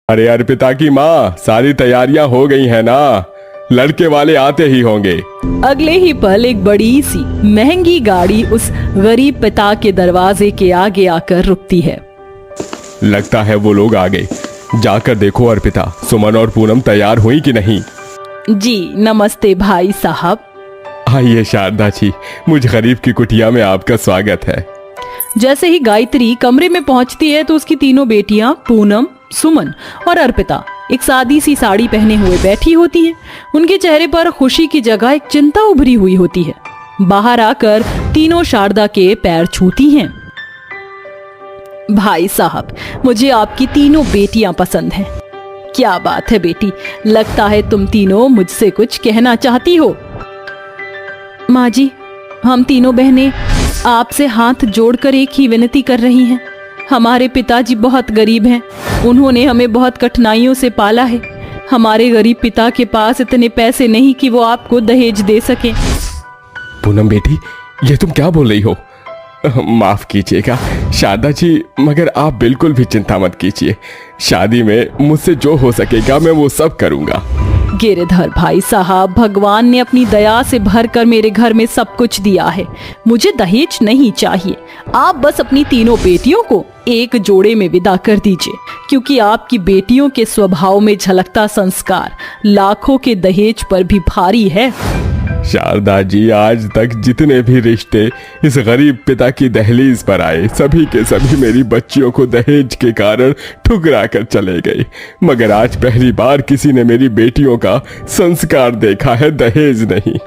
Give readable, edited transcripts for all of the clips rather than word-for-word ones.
अरे अर्पिता की माँ, सारी तैयारियां हो गई है ना? लड़के वाले आते ही होंगे। अगले ही पल एक बड़ी सी महंगी गाड़ी उस गरीब पिता के दरवाजे के आगे आकर रुकती है। लगता है वो लोग आ गए। जाकर देखो अर्पिता, सुमन और पूनम तैयार हुई कि नहीं? जी नमस्ते भाई साहब। आइए शारदा जी, मुझ गरीब की कुटिया में आपका स्वागत है। जैसे ही गायत्री कमरे में पहुंचती है तो उसकी तीनों बेटियां पूनम, सुमन और अर्पिता एक सादी सी साड़ी पहने हुए बैठी होती हैं। उनके चेहरे पर खुशी की जगह एक चिंता उभरी हुई होती है। बाहर आकर तीनों शारदा के पैर छूती हैं। भाई साहब, मुझे आपकी तीनों बेटियां पसंद हैं। क्या बात है बेटी, लगता है तुम तीनों मुझसे कुछ कहना चाहती हो। माँ जी, हम तीनों बहनें आपसे हाथ जोड़कर एक ही विनती कर रही हैं। हमारे पिताजी बहुत गरीब हैं। उन्होंने हमें बहुत कठिनाइयों से पाला है। हमारे गरीब पिता के पास इतने पैसे नहीं कि वो आपको दहेज दे सके। पूनम बेटी, ये तुम क्या बोल रही हो? माफ कीजिएगा शारदा जी, मगर आप बिल्कुल भी चिंता मत कीजिए। शादी में मुझसे जो हो सकेगा मैं वो सब करूंगा। गिरधर भाई साहब, भगवान ने अपनी दया से भरकर मेरे घर में सब कुछ दिया है। मुझे दहेज नहीं चाहिए। आप बस अपनी तीनों बेटियों को एक जोड़े में विदा कर दीजिए, क्योंकि आपकी बेटियों के स्वभाव में झलकता संस्कार लाखों के दहेज पर भी भारी है। शारदा जी, आज तक जितने भी रिश्ते इस गरीब पिता की दहलीज पर आए, सभी के सभी मेरी बच्चियों को दहेज के कारण ठुकरा कर चले गए। मगर आज पहली बार किसी ने मेरी बेटियों का संस्कार देखा है, दहेज नहीं।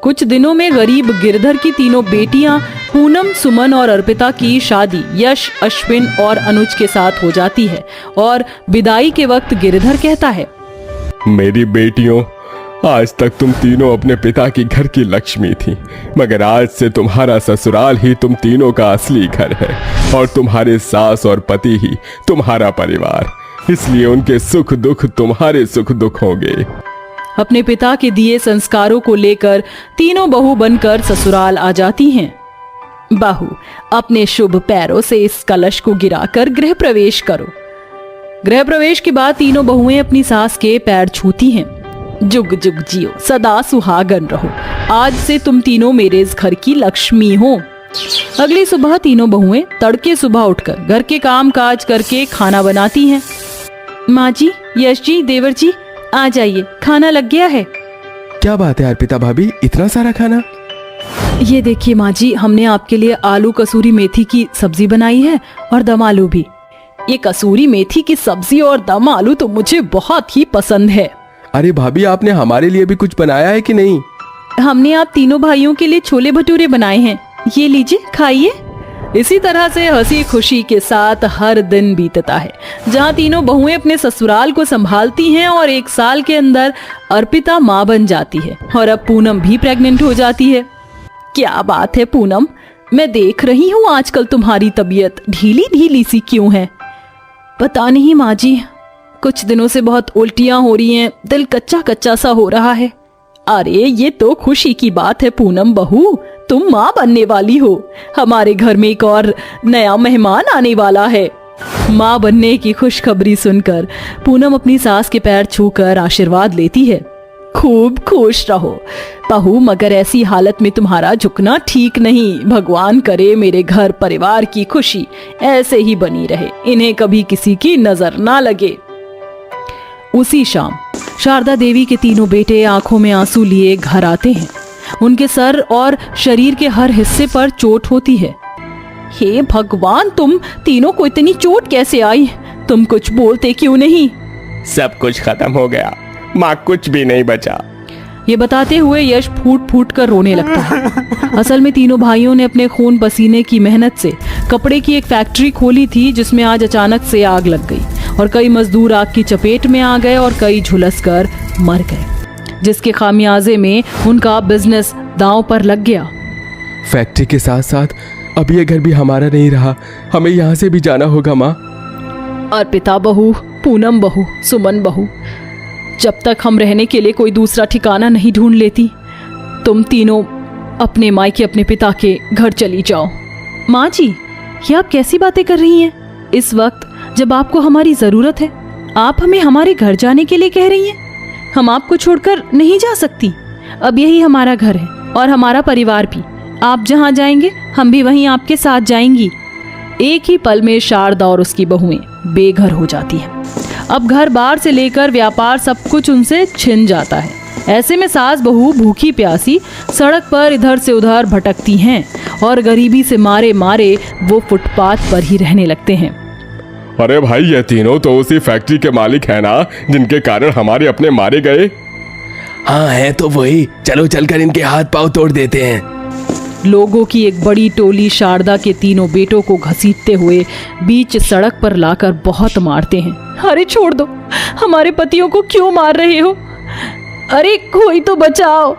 कुछ दिनों में गरीब गिरधर की तीनों बेटियां पूनम, सुमन और अर्पिता की शादी यश, अश्विन और अनुज के साथ हो जाती है। और विदाई के वक्त गिरधर कहता है, मेरी बेटियों, आज तक तुम तीनों अपने पिता की घर की लक्ष्मी थी, मगर आज से तुम्हारा ससुराल ही तुम तीनों का असली घर है और तुम्हारे सास और पति ही तुम्हारा परिवार। इसलिए उनके सुख दुख तुम्हारे सुख दुख होंगे। अपने पिता के दिए संस्कारों को लेकर तीनों बहू बनकर ससुराल आ जाती हैं। बहू, अपने शुभ पैरों से इस कलश को गिराकर गृह प्रवेश करो। गृह प्रवेश के बाद तीनों बहुएं अपनी सास के पैर छूती हैं। जुग जुग जियो, सदा सुहागन रहो। आज से तुम तीनों मेरे इस घर की लक्ष्मी हो। अगली सुबह तीनों बहुएं तड़के सुबह उठकर घर के काम काज करके खाना बनाती हैं। माँ जी, यश जी, देवर जी, आ जाइए, खाना लग गया है। क्या बात है अर्पिता भाभी, इतना सारा खाना? ये देखिए माँ जी, हमने आपके लिए आलू कसूरी मेथी की सब्जी बनाई है और दम आलू भी। ये कसूरी मेथी की सब्जी और दम आलू तो मुझे बहुत ही पसंद है। अरे भाभी, आपने हमारे लिए भी कुछ बनाया है कि नहीं? हमने आप तीनों भाइयों के लिए छोले भटूरे बनाए हैं, ये लीजिए, खाइए। इसी तरह से हंसी खुशी के साथ हर दिन बीतता है, जहाँ तीनों बहुएं अपने ससुराल को संभालती हैं और एक साल के अंदर अर्पिता माँ बन जाती है और अब पूनम भी प्रेग्नेंट हो जाती है। क्या बात है पूनम, मैं देख रही हूँ आजकल तुम्हारी तबीयत ढीली ढीली सी क्यों है? पता नहीं माँ जी, कुछ दिनों से बहुत उल्टियां हो रही हैं, दिल कच्चा कच्चा सा हो रहा है। अरे ये तो खुशी की बात है पूनम बहू, तुम माँ बनने वाली हो। हमारे घर में एक और नया मेहमान आने वाला है। माँ बनने की खुशखबरी सुनकर पूनम अपनी सास के पैर छूकर आशीर्वाद लेती है। खूब खुश रहो बहू, मगर ऐसी हालत में तुम्हारा झुकना ठीक नहीं। भगवान करे मेरे घर परिवार की खुशी ऐसे ही बनी रहे, इन्हें कभी किसी की नजर ना लगे। उसी शाम शारदा देवी के तीनों बेटे आंखों में आंसू लिए घर आते हैं। उनके सर और शरीर के हर हिस्से पर चोट होती है। हे भगवान, तुम तीनों को इतनी चोट कैसे आई? तुम कुछ बोलते क्यों नहीं? सब कुछ खत्म हो गया माँ, कुछ भी नहीं बचा। ये बताते हुए यश फूट फूट कर रोने लगता है। असल में तीनों भाइयों ने अपने खून पसीने की मेहनत से कपड़े की एक फैक्ट्री खोली थी, जिसमें आज अचानक से आग लग गई और कई मजदूर आग की चपेट में आ गए और कई झुलसकर मर गए, जिसके खामियाजे में उनका बिजनेस दांव पर लग गया। फैक्ट्री के साथ साथ अब ये घर भी हमारा नहीं रहा, हमें यहाँ से भी जाना होगा माँ। अर्पिता बहू, पूनम बहू, सुमन बहू, जब तक हम रहने के लिए कोई दूसरा ठिकाना नहीं ढूंढ लेती, तुम तीनों अपने मायके अपने पिता के घर चली जाओ। माँ जी, ये आप कैसी बातें कर रही हैं? इस वक्त जब आपको हमारी जरूरत है, आप हमें हमारे घर जाने के लिए कह रही हैं? हम आपको छोड़कर नहीं जा सकती। अब यही हमारा घर है और हमारा परिवार भी। आप जहाँ जाएंगे हम भी वहीं आपके साथ जाएंगी। एक ही पल में शारदा और उसकी बहुएं बेघर हो जाती हैं। अब घर बार से लेकर व्यापार सब कुछ उनसे छिन जाता है। ऐसे में सास बहू भूखी प्यासी सड़क पर इधर से उधर भटकती हैं और गरीबी से मारे मारे वो फुटपाथ पर ही रहने लगते हैं। अरे भाई, ये तीनों तो उसी फैक्ट्री के मालिक हैं ना, जिनके कारण हमारे अपने मारे गए। हाँ है तो वही, चलो चलकर इनके हाथ पांव तोड़ देते हैं। लोगों की एक बड़ी टोली शारदा के तीनों बेटों को घसीटते हुए बीच सड़क पर लाकर बहुत मारते हैं। अरे छोड़ दो, हमारे पतियों को क्यों मार रहे हो? अरे कोई तो बचाओ।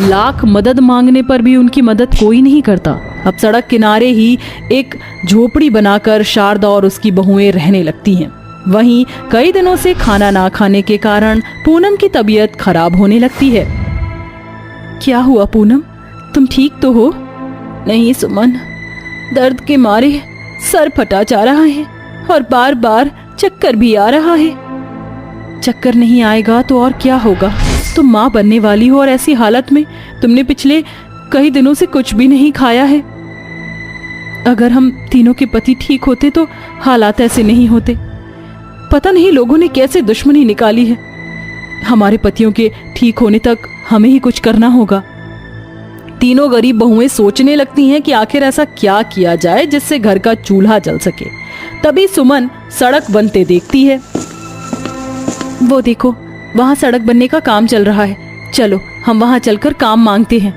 लाख मदद मांगने पर भी उनकी मदद कोई नहीं करता। अब सड़क किनारे ही एक झोपड़ी बनाकर शारदा और उसकी बहुएं रहने लगती हैं। वहीं कई दिनों से खाना ना खाने के कारण पूनम की तबीयत खराब होने लगती है। क्या हुआ पूनम, तुम ठीक तो हो? नहीं सुमन, दर्द के मारे सर फटा जा रहा है और बार बार चक्कर भी आ रहा है। चक्कर नहीं आएगा तो और क्या होगा? तुम माँ बनने वाली हो और ऐसी हालत में तुमने पिछले कई दिनों से कुछ भी नहीं खाया है। अगर हम तीनों के पति ठीक होते तो हालात ऐसे नहीं होते। पता नहीं लोगों ने कैसे दुश्मनी निकाली है। हमारे पतियों के ठीक होने तक हमें ही कुछ करना होगा। तीनों गरीब बहुएं सोचने लगती हैं कि आखिर ऐसा क्या किया जाए जिससे घर का चूल्हा जल सके। तभी सुमन सड़क बनते देखती है। वो देखो, वहां सड़क बनने का काम चल रहा है। चलो हम वहां चलकर काम मांगते हैं।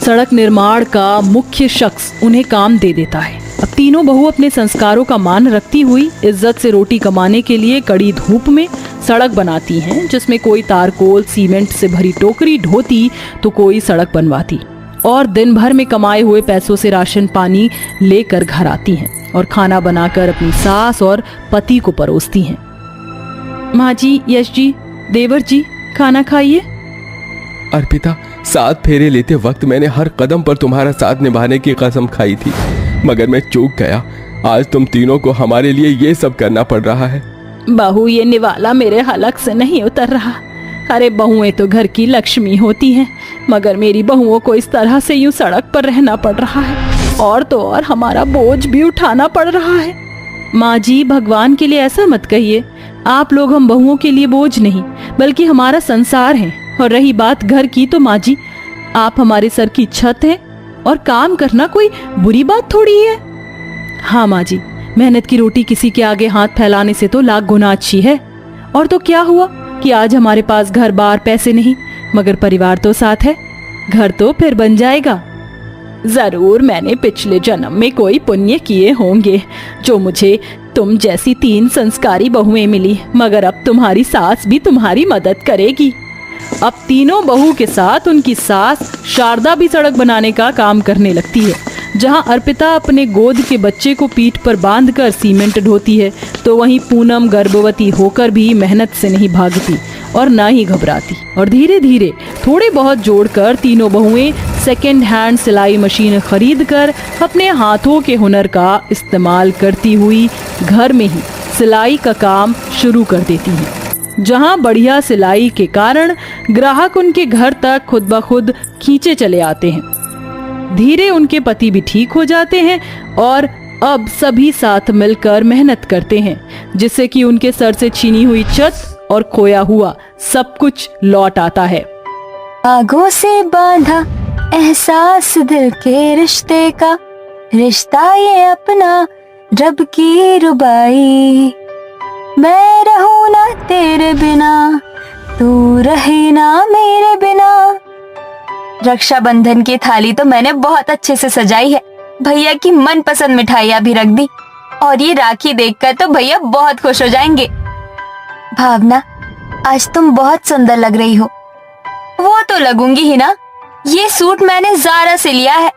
सड़क निर्माण का मुख्य शख्स उन्हें काम दे देता है। अब तीनों बहू अपने संस्कारों का मान रखती हुई इज्जत से रोटी कमाने के लिए कड़ी धूप में सड़क बनाती हैं, जिसमें कोई तारकोल सीमेंट से भरी टोकरी ढोती तो कोई सड़क बनवाती, और दिन भर में कमाए हुए पैसों से राशन पानी लेकर घर आती हैं और खाना बनाकर अपनी सास और पति को परोसती हैं। माँ जी, यश जी, देवर जी, खाना खाइए। अर्पिता, 7 फेरे लेते वक्त मैंने हर कदम पर तुम्हारा साथ निभाने की कसम खाई थी, मगर मैं चूक गया। आज तुम तीनों को हमारे लिए ये सब करना पड़ रहा है। बहू, ये निवाला मेरे हलक से नहीं उतर रहा। अरे बहुएं तो घर की लक्ष्मी होती हैं, मगर मेरी बहुओं को इस तरह से यूं सड़क पर रहना पड़ रहा है और तो और हमारा बोझ भी उठाना पड़ रहा है। माँ जी, भगवान के लिए ऐसा मत कहिए। आप लोग हम बहुओं के लिए बोझ नहीं बल्कि हमारा संसार है। और रही बात घर की, तो माँ जी आप हमारे सर की छत है और काम करना कोई बुरी बात थोड़ी है। हाँ माँ जी, मेहनत की रोटी किसी के आगे हाथ फैलाने से तो लाख गुना अच्छी है। और तो क्या हुआ कि आज हमारे पास घर बार पैसे नहीं, मगर परिवार तो साथ है। घर तो फिर बन जाएगा। जरूर मैंने पिछले जन्म में कोई पुण्य किए होंगे जो मुझे तुम जैसी 3 संस्कारी बहुएं मिली, मगर अब तुम्हारी सास भी तुम्हारी मदद करेगी। अब तीनों बहू के साथ उनकी सास शारदा भी सड़क बनाने का काम करने लगती है। जहां अर्पिता अपने गोद के बच्चे को पीठ पर बांधकर सीमेंट ढोती है, तो वहीं पूनम गर्भवती होकर भी मेहनत से नहीं भागती और ना ही घबराती। और धीरे धीरे थोड़े बहुत जोड़कर तीनों बहुएं सेकेंड हैंड सिलाई मशीन खरीद कर अपने हाथों के हुनर का इस्तेमाल करती हुई घर में ही सिलाई का काम शुरू कर देती हैं। जहां बढ़िया सिलाई के कारण ग्राहक उनके घर तक खुद ब खुद खींचे चले आते हैं। धीरे उनके पति भी ठीक हो जाते हैं और अब सभी साथ मिलकर मेहनत करते हैं, जिससे कि उनके सर से छीनी हुई छत और खोया हुआ सब कुछ लौट आता है। आगों से बांधा एहसास दिल के रिश्ते का, रिश्ता ये अपना रब की रुबाई। मैं रहूं ना तेरे बिना, तू रहे ना मेरे बिना। रक्षाबंधन की थाली तो मैंने बहुत अच्छे से सजाई है। भैया की मनपसंद मिठाइयाँ भी रख दी और ये राखी देखकर तो भैया बहुत खुश हो जाएंगे। भावना, आज तुम बहुत सुंदर लग रही हो। वो तो लगूंगी ही ना। ये सूट मैंने ज़ारा से लिया है,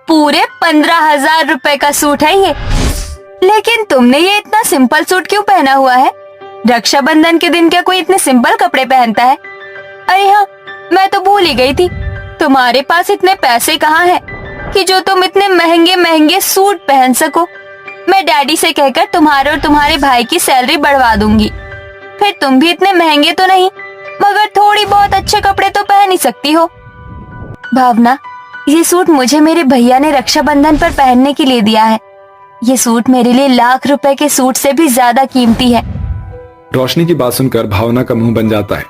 पूरे 15,000 रुपए का सूट है ये। लेकिन तुमने ये इतना सिंपल सूट क्यों पहना हुआ है? रक्षाबंधन के दिन क्या कोई इतने सिंपल कपड़े पहनता है? अरे हाँ, मैं तो भूल ही गई थी। तुम्हारे पास इतने पैसे कहाँ हैं कि जो तुम इतने महंगे महंगे सूट पहन सको? मैं डैडी से कहकर तुम्हारे और तुम्हारे भाई की सैलरी बढ़वा दूंगी। फिर तुम भी इतने महंगे तो नहीं, मगर थोड़ी बहुत अच्छे कपड़े तो पहन ही सकती हो। भावना, ये सूट मुझे मेरे भैया ने रक्षाबंधन पर पहनने के लिए दिया है। ये सूट मेरे लिए लाख रुपए के सूट से भी ज्यादा कीमती है। रोशनी की बात सुनकर भावना का मुंह बन जाता है।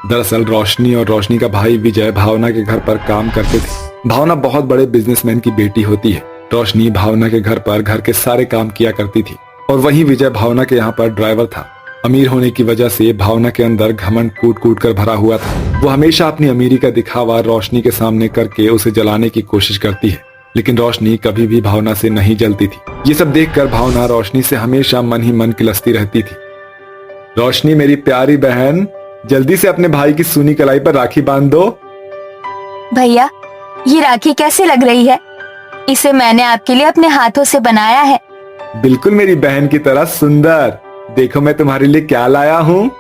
दरअसल रोशनी और रोशनी का भाई विजय भावना के घर पर काम करते थे। भावना बहुत बड़े बिजनेसमैन की बेटी होती है। रोशनी भावना के घर पर घर के सारे काम किया करती थी और वहीं विजय भावना के यहाँ पर ड्राइवर था। अमीर होने की वजह से भावना के अंदर घमंड कूट कूट कर भरा हुआ था। वो हमेशा अपनी अमीरी का दिखावा रोशनी के सामने करके उसे जलाने की कोशिश करती है, लेकिन रोशनी कभी भी भावना से नहीं जलती थी। ये सब देखकर भावना रोशनी से हमेशा मन ही मन किलसती रहती थी। रोशनी मेरी प्यारी बहन, जल्दी से अपने भाई की सूनी कलाई पर राखी बांध दो। भैया, ये राखी कैसी लग रही है? इसे मैंने आपके लिए अपने हाथों से बनाया है। बिल्कुल मेरी बहन की तरह सुंदर। देखो मैं तुम्हारे लिए क्या लाया हूँ।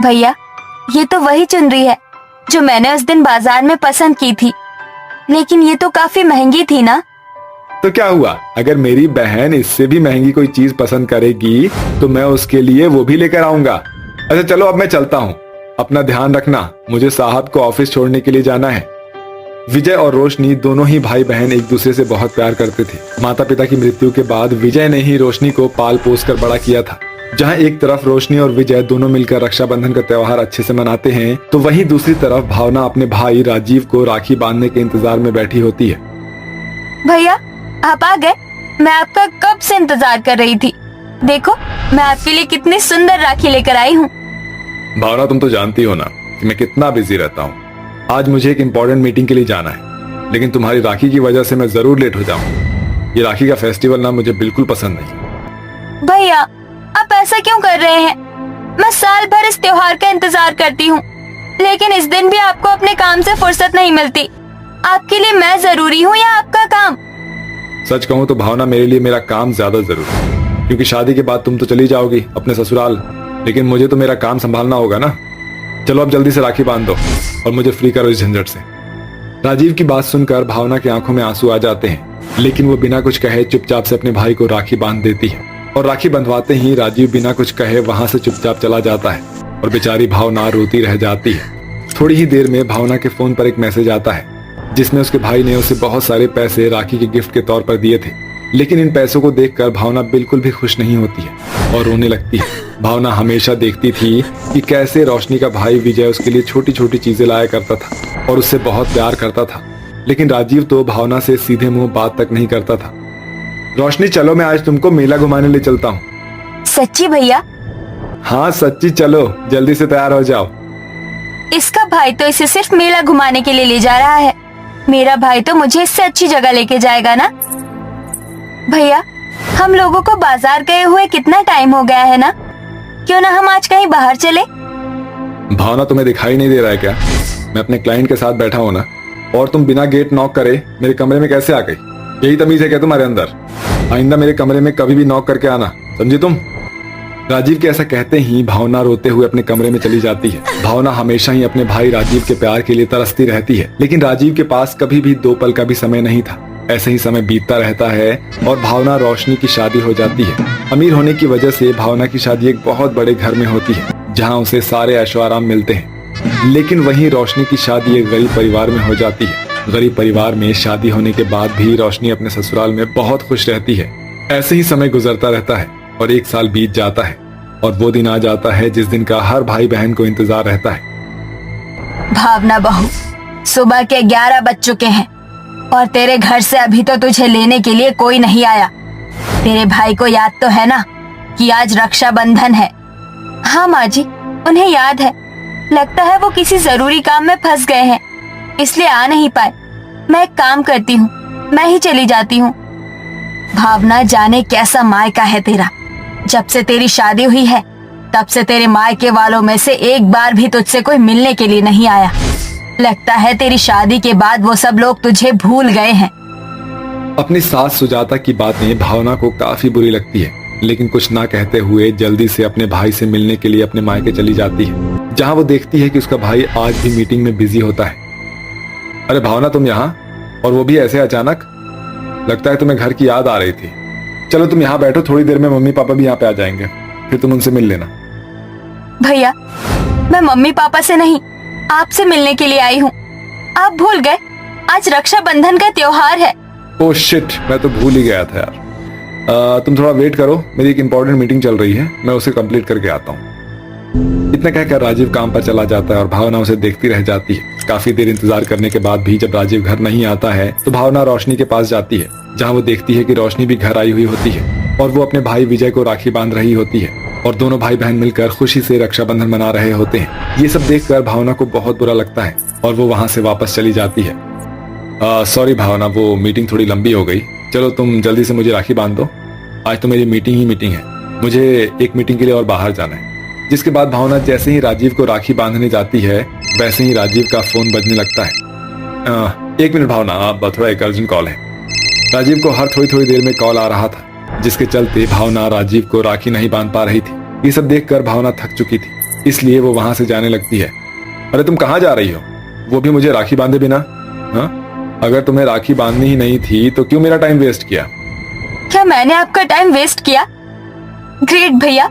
भैया, ये तो वही चुनरी है जो मैंने उस दिन बाजार में पसंद की थी, लेकिन ये तो काफी महंगी थी ना। तो क्या हुआ, अगर मेरी बहन इससे भी महंगी कोई चीज पसंद करेगी तो मैं उसके लिए वो भी लेकर आऊंगा। अच्छा चलो अब मैं चलता हूँ, अपना ध्यान रखना, मुझे साहब को ऑफिस छोड़ने के लिए जाना है। विजय और रोशनी दोनों ही भाई बहन एक दूसरे से बहुत प्यार करते थे। माता पिता की मृत्यु के बाद विजय ने ही रोशनी को पाल पोस कर बड़ा किया था। जहां एक तरफ रोशनी और विजय दोनों मिलकर रक्षाबंधन का त्योहार अच्छे से मनाते हैं, तो वहीं दूसरी तरफ भावना अपने भाई राजीव को राखी बांधने के इंतजार में बैठी होती है। भैया, आप आ गए। मैं आपका कब से इंतजार कर रही थी। देखो, मैं आपके लिए कितनी सुंदर राखी लेकर आई हूँ। भावना, तुम तो जानती हो ना कि मैं कितना बिजी रहता हूँ। आज मुझे एक इम्पोर्टेंट मीटिंग के लिए जाना है, लेकिन तुम्हारी राखी की वजह से मैं जरूर लेट हो जाऊंगा। ये राखी का फेस्टिवल ना मुझे बिल्कुल पसंद नहीं। भैया, आप ऐसा क्यों कर रहे हैं? मैं साल भर इस त्योहार का इंतजार करती हूँ, लेकिन इस दिन भी आपको अपने काम से फुर्सत नहीं मिलती। आपके लिए मैं जरूरी हूँ या आपका काम? सच कहूँ तो भावना, मेरे लिए मेरा काम ज्यादा जरूरी है, क्योंकि शादी के बाद तुम तो चली जाओगी अपने ससुराल, लेकिन मुझे तो मेरा काम संभालना होगा ना। चलो अब जल्दी से राखी बांध दो और मुझे फ्री करो इस झंझट से। राजीव की बात सुनकर भावना की आंखों में आंसू आ जाते हैं, लेकिन वो बिना कुछ कहे चुपचाप से अपने भाई को राखी बांध देती है और राखी बंधवाते ही राजीव बिना कुछ कहे वहां से चुपचाप चला जाता है और बेचारी भावना रोती रह जाती है। थोड़ी ही देर में भावना के फोन पर एक मैसेज आता है जिसमें उसके भाई ने उसे बहुत सारे पैसे राखी के गिफ्ट के तौर पर दिए थे, लेकिन इन पैसों को देखकर भावना बिल्कुल भी खुश नहीं होती है और रोने लगती है। भावना हमेशा देखती थी कि कैसे रोशनी का भाई विजय उसके लिए छोटी छोटी चीजें लाया करता था और उससे बहुत प्यार करता था, लेकिन राजीव तो भावना से सीधे मुंह बात तक नहीं करता था। रोशनी, चलो मैं आज तुमको मेला घुमाने ले चलता हूँ। सच्ची भैया? हाँ सच्ची, चलो जल्दी से तैयार हो जाओ। इसका भाई तो इसे सिर्फ मेला घुमाने के लिए ले जा रहा है। मेरा भाई तो मुझे इससे अच्छी जगह लेके जाएगा ना। भैया, हम लोगों को बाजार गए हुए कितना टाइम हो गया है ना, क्यों ना हम आज कहीं बाहर चले? भावना, तुम्हें दिखाई नहीं दे रहा है क्या? मैं अपने क्लाइंट के साथ बैठा हूँ ना, और तुम बिना गेट नॉक करे मेरे कमरे में कैसे आ गई? यही तमीज है क्या तुम्हारे अंदर? आइंदा मेरे कमरे में कभी भी नॉक करके आना, समझी तुम? राजीव के ऐसा कहते ही भावना रोते हुए अपने कमरे में चली जाती है। भावना हमेशा ही अपने भाई राजीव के प्यार के लिए तरसती रहती है, लेकिन राजीव के पास कभी भी 2 पल का भी समय नहीं था। ऐसे ही समय बीतता रहता है और भावना रोशनी की शादी हो जाती है। अमीर होने की वजह से भावना की शादी एक बहुत बड़े घर में होती है, जहां उसे सारे ऐशो आराम मिलते हैं। लेकिन वहीं रोशनी की शादी एक गरीब परिवार में हो जाती है। गरीब परिवार में शादी होने के बाद भी रोशनी अपने ससुराल में बहुत खुश रहती है। ऐसे ही समय गुजरता रहता है और 1 साल बीत जाता है और वो दिन आ जाता है जिस दिन का हर भाई बहन को इंतजार रहता है। भावना बहू, सुबह के 11 बज चुके हैं और तेरे घर से अभी तो तुझे लेने के लिए कोई नहीं आया। तेरे भाई को याद तो है ना कि आज रक्षाबंधन है? हाँ माँ जी, उन्हें याद है। लगता है वो किसी जरूरी काम में फंस गए हैं, इसलिए आ नहीं पाए। मैं एक काम करती हूँ, मैं ही चली जाती हूँ। भावना, जाने कैसा मायका है तेरा। जब से तेरी शादी हुई है तब से तेरे मायके वालों में से एक बार भी तुझसे कोई मिलने के लिए नहीं आया। लगता है तेरी शादी के बाद वो सब लोग तुझे भूल गए हैं। अपनी सास सुजाता की बातें भावना को काफी बुरी लगती है, लेकिन कुछ ना कहते हुए जल्दी से अपने भाई से मिलने के लिए अपने मायके चली जाती है, जहां वो देखती है कि उसका भाई आज भी मीटिंग में बिजी होता है। अरे भावना, तुम यहाँ, और वो भी ऐसे अचानक? लगता है तुम्हें घर की याद आ रही थी। चलो तुम यहाँ बैठो, थोड़ी देर में मम्मी पापा भी यहाँ पे आ जाएंगे, फिर तुम उनसे मिल लेना। भैया मैं मम्मी पापा से नहीं आपसे मिलने के लिए आई हूँ। आप भूल गए आज रक्षाबंधन का त्योहार है। ओह शिट, मैं तो भूल ही गया था यार। तुम थोड़ा वेट करो, मेरी एक इंपॉर्टेंट मीटिंग चल रही है, मैं उसे कंप्लीट करके आता हूँ। इतना कहकर राजीव काम पर चला जाता है और भावना उसे देखती रह जाती है। काफी देर इंतजार करने के बाद भी जब राजीव घर नहीं आता है तो भावना रोशनी के पास जाती है, जहाँ वो देखती है कि रोशनी भी घर आई हुई होती है और वो अपने भाई विजय को राखी बांध रही होती है और दोनों भाई बहन मिलकर खुशी से रक्षाबंधन मना रहे होते हैं। ये सब देखकर भावना को बहुत बुरा लगता है और वो वहां से वापस चली जाती है। सॉरी भावना, वो मीटिंग थोड़ी लंबी हो गई। चलो तुम जल्दी से मुझे राखी बांध दो, आज तो मेरी मीटिंग ही मीटिंग है, मुझे एक मीटिंग के लिए और बाहर जाना है। जिसके बाद भावना जैसे ही राजीव को राखी बांधने जाती है वैसे ही राजीव का फोन बजने लगता है। एक मिनट भावना, आप थोड़ा एक अर्जेंट कॉल है। राजीव को हर थोड़ी थोड़ी देर में कॉल आ रहा था, जिसके चलते भावना राजीव को राखी नहीं बांध पा रही थी। ये सब देखकर भावना थक चुकी थी, इसलिए वो वहां से जाने लगती है। अरे तुम कहाँ जा रही हो, वो भी मुझे राखी बांधे बिना? हाँ, अगर तुम्हें राखी बांधनी ही नहीं थी तो क्यों मेरा टाइम वेस्ट किया? क्या मैंने आपका टाइम वेस्ट किया? ग्रेट भैया,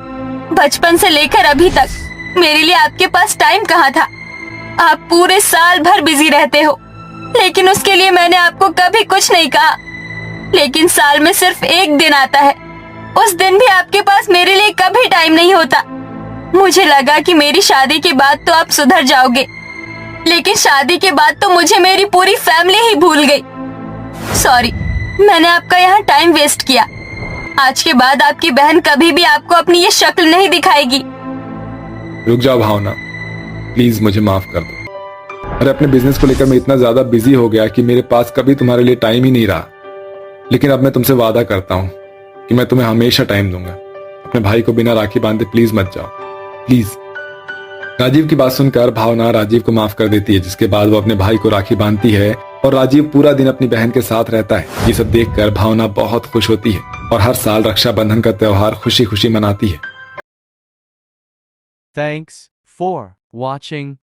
बचपन से लेकर अभी तक मेरे लिए आपके पास टाइम कहाँ था? आप पूरे साल भर बिजी रहते हो, लेकिन उसके लिए मैंने आपको कभी कुछ नहीं कहा। लेकिन साल में सिर्फ एक दिन आता है, उस दिन भी आपके पास मेरे लिए कभी टाइम नहीं होता। मुझे लगा कि मेरी शादी के बाद तो आप सुधर जाओगे, लेकिन शादी के बाद तो मुझे मेरी पूरी फैमिली ही भूल गई। सॉरी, मैंने आपका यहाँ टाइम वेस्ट किया। आज के बाद आपकी बहन कभी भी आपको अपनी ये शक्ल नहीं दिखाएगी। रुक जाओ भावना, प्लीज मुझे माफ कर दो। अरे अपने बिजनेस को लेकर मैं इतना ज्यादा बिजी हो गया कि मेरे पास कभी तुम्हारे लिए टाइम ही नहीं रहा। लेकिन अब मैं तुमसे वादा करता हूँ कि मैं तुम्हें हमेशा टाइम दूंगा। अपने भाई को बिना राखी बांधे प्लीज मत जाओ, प्लीज। राजीव की बात सुनकर भावना राजीव को माफ कर देती है, जिसके बाद वो अपने भाई को राखी बांधती है और राजीव पूरा दिन अपनी बहन के साथ रहता है। ये सब देखकर भावना बहुत खुश होती है और हर साल रक्षाबंधन का त्योहार खुशी खुशी मनाती है। Thanks for watching.